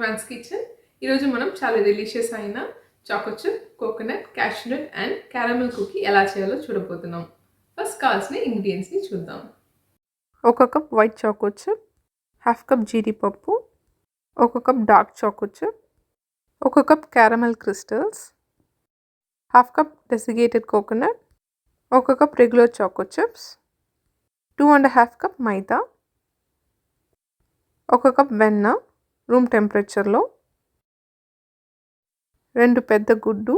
Once kitchen. ఈరోజు మనం చాలా డెలిషియస్ అయిన choco chip, coconut, cashew nut and caramel cookie ఎలా చేయాలో చూడబోతున్నాం. ఫస్ట్ కావాల్సిన ఇంగ్రీడియంట్స్ని చూద్దాం. 1 cup white choco chip, 1/2 cup జీడిపప్పు, 1 cup dark choco chip, 1 cup caramel crystals, 1/2 cup desiccated coconut, 1 cup regular choco chips, 2.5 cup మైదా, 1 కప్ వెన్న రూమ్ టెంపరేచర్లో, 2 పెద్ద గుడ్డు,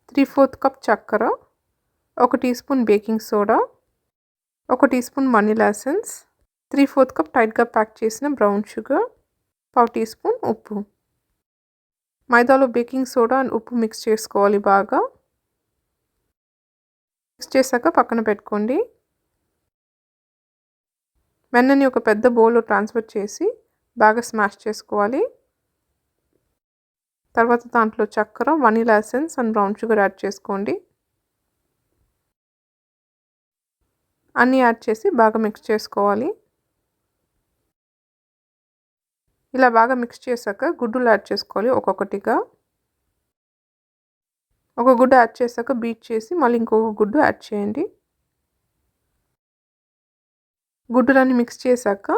3/4 కప్ చక్కెర, 1 teaspoon baking soda, 1 teaspoon vanilla essence, 3/4 cup టైట్గా pack చేసిన brown sugar, 1/2 tea spoon ఉప్పు. మైదాలో baking soda and ఉప్పు మిక్స్ చేసుకోవాలి బాగా. మిక్స్ చేశాక పక్కన పెట్టుకోండి. వెన్నని ఒక పెద్ద బౌల్లో ట్రాన్స్ఫర్ చేసి బాగా స్మాష్ చేసుకోవాలి. తర్వాత దాంట్లో చక్కెర, vanilla essence and brown sugar add చేసుకోండి. అన్నీ యాడ్ చేసి బాగా మిక్స్ చేసుకోవాలి. ఇలా బాగా మిక్స్ చేశాక గుడ్డులు యాడ్ చేసుకోవాలి ఒక్కొక్కటిగా. ఒక గుడ్డు యాడ్ చేశాక బీట్ చేసి మళ్ళీ ఇంకొక గుడ్డు యాడ్ చేయండి. గుడ్డులన్నీ మిక్స్ చేశాక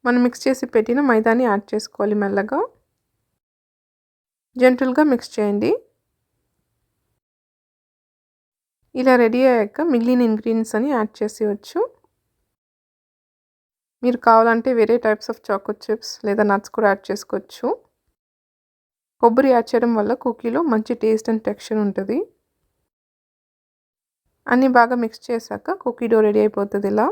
మనం మిక్స్ చేసి పెట్టిన మైదాని యాడ్ చేసుకోవాలి మెల్లగా. జెంటల్గా మిక్స్ చేయండి. ఇలా రెడీ అయ్యాక మిగిలిన ఇంగ్రీడియంట్స్ అని యాడ్ చేసేయచ్చు. మీరు కావాలంటే వేరే టైప్స్ ఆఫ్ చాకో చిప్స్ లేదా నట్స్ కూడా యాడ్ చేసుకోవచ్చు. కొబ్బరి యాడ్ చేయడం వల్ల కుకీలో మంచి టేస్ట్ అండ్ టెక్స్చర్ ఉంటుంది. అన్నీ బాగా మిక్స్ చేశాక కుకీ డో రెడీ అయిపోతుంది. ఇలా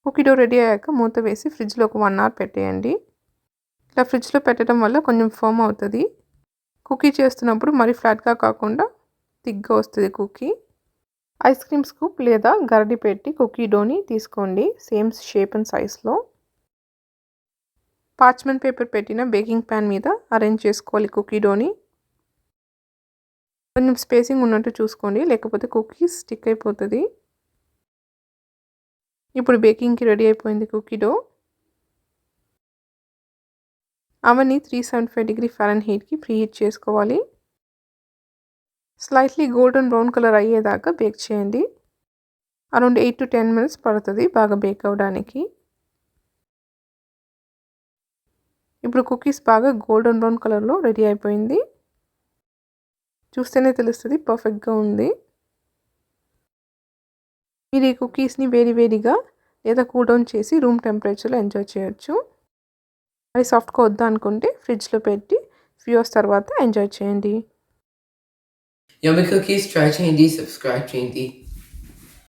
కుకీ డో రెడీ అయ్యాక మూత వేసి ఫ్రిడ్జ్లో ఒక 1 అవర్ పెట్టేయండి. ఇలా ఫ్రిడ్జ్లో పెట్టడం వల్ల కొంచెం ఫర్మ్ అవుతుంది. కుకీ చేస్తున్నప్పుడు మరీ ఫ్లాట్గా కాకుండా థిక్గా వస్తుంది కుకీ. ఐస్ క్రీమ్ స్కూప్ లేదా గరిటె పెట్టి కుకీ డోని తీసుకోండి సేమ్ షేప్ అండ్ సైజ్లో. పార్చ్మెంట్ పేపర్ పెట్టిన బేకింగ్ ప్యాన్ మీద అరేంజ్ చేసుకోవాలి కుకీ డోని. కొంచెం స్పేసింగ్ ఉన్నట్టు చూసుకోండి, లేకపోతే కుకీస్ స్టిక్ అయిపోతుంది. ఇప్పుడు బేకింగ్కి రెడీ అయిపోయింది కుకీ డో. అవన్నీ 375 డిగ్రీ ఫారెన్హీట్కి ప్రీహీట్ చేసుకోవాలి. స్లైట్లీ గోల్డెన్ బ్రౌన్ కలర్ అయ్యేదాకా బేక్ చేయండి. అరౌండ్ 8 to 10 మినిట్స్ పడుతుంది బాగా బేక్ అవ్వడానికి. ఇప్పుడు కుకీస్ బాగా గోల్డెన్ బ్రౌన్ కలర్లో రెడీ అయిపోయింది. చూస్తేనే తెలుస్తుంది పర్ఫెక్ట్గా ఉంది. మీరు ఈ కుకీస్ని వేడిగా లేదా కూల్ డౌన్ చేసి రూమ్ టెంపరేచర్లో ఎంజాయ్ చేయొచ్చు. అది సాఫ్ట్గా వద్దా అనుకుంటే ఫ్రిడ్జ్లో పెట్టి ఫ్యూ అవర్స్ తర్వాత ఎంజాయ్ చేయండి. Yummy cookies, try చేయండి, subscribe చేయండి.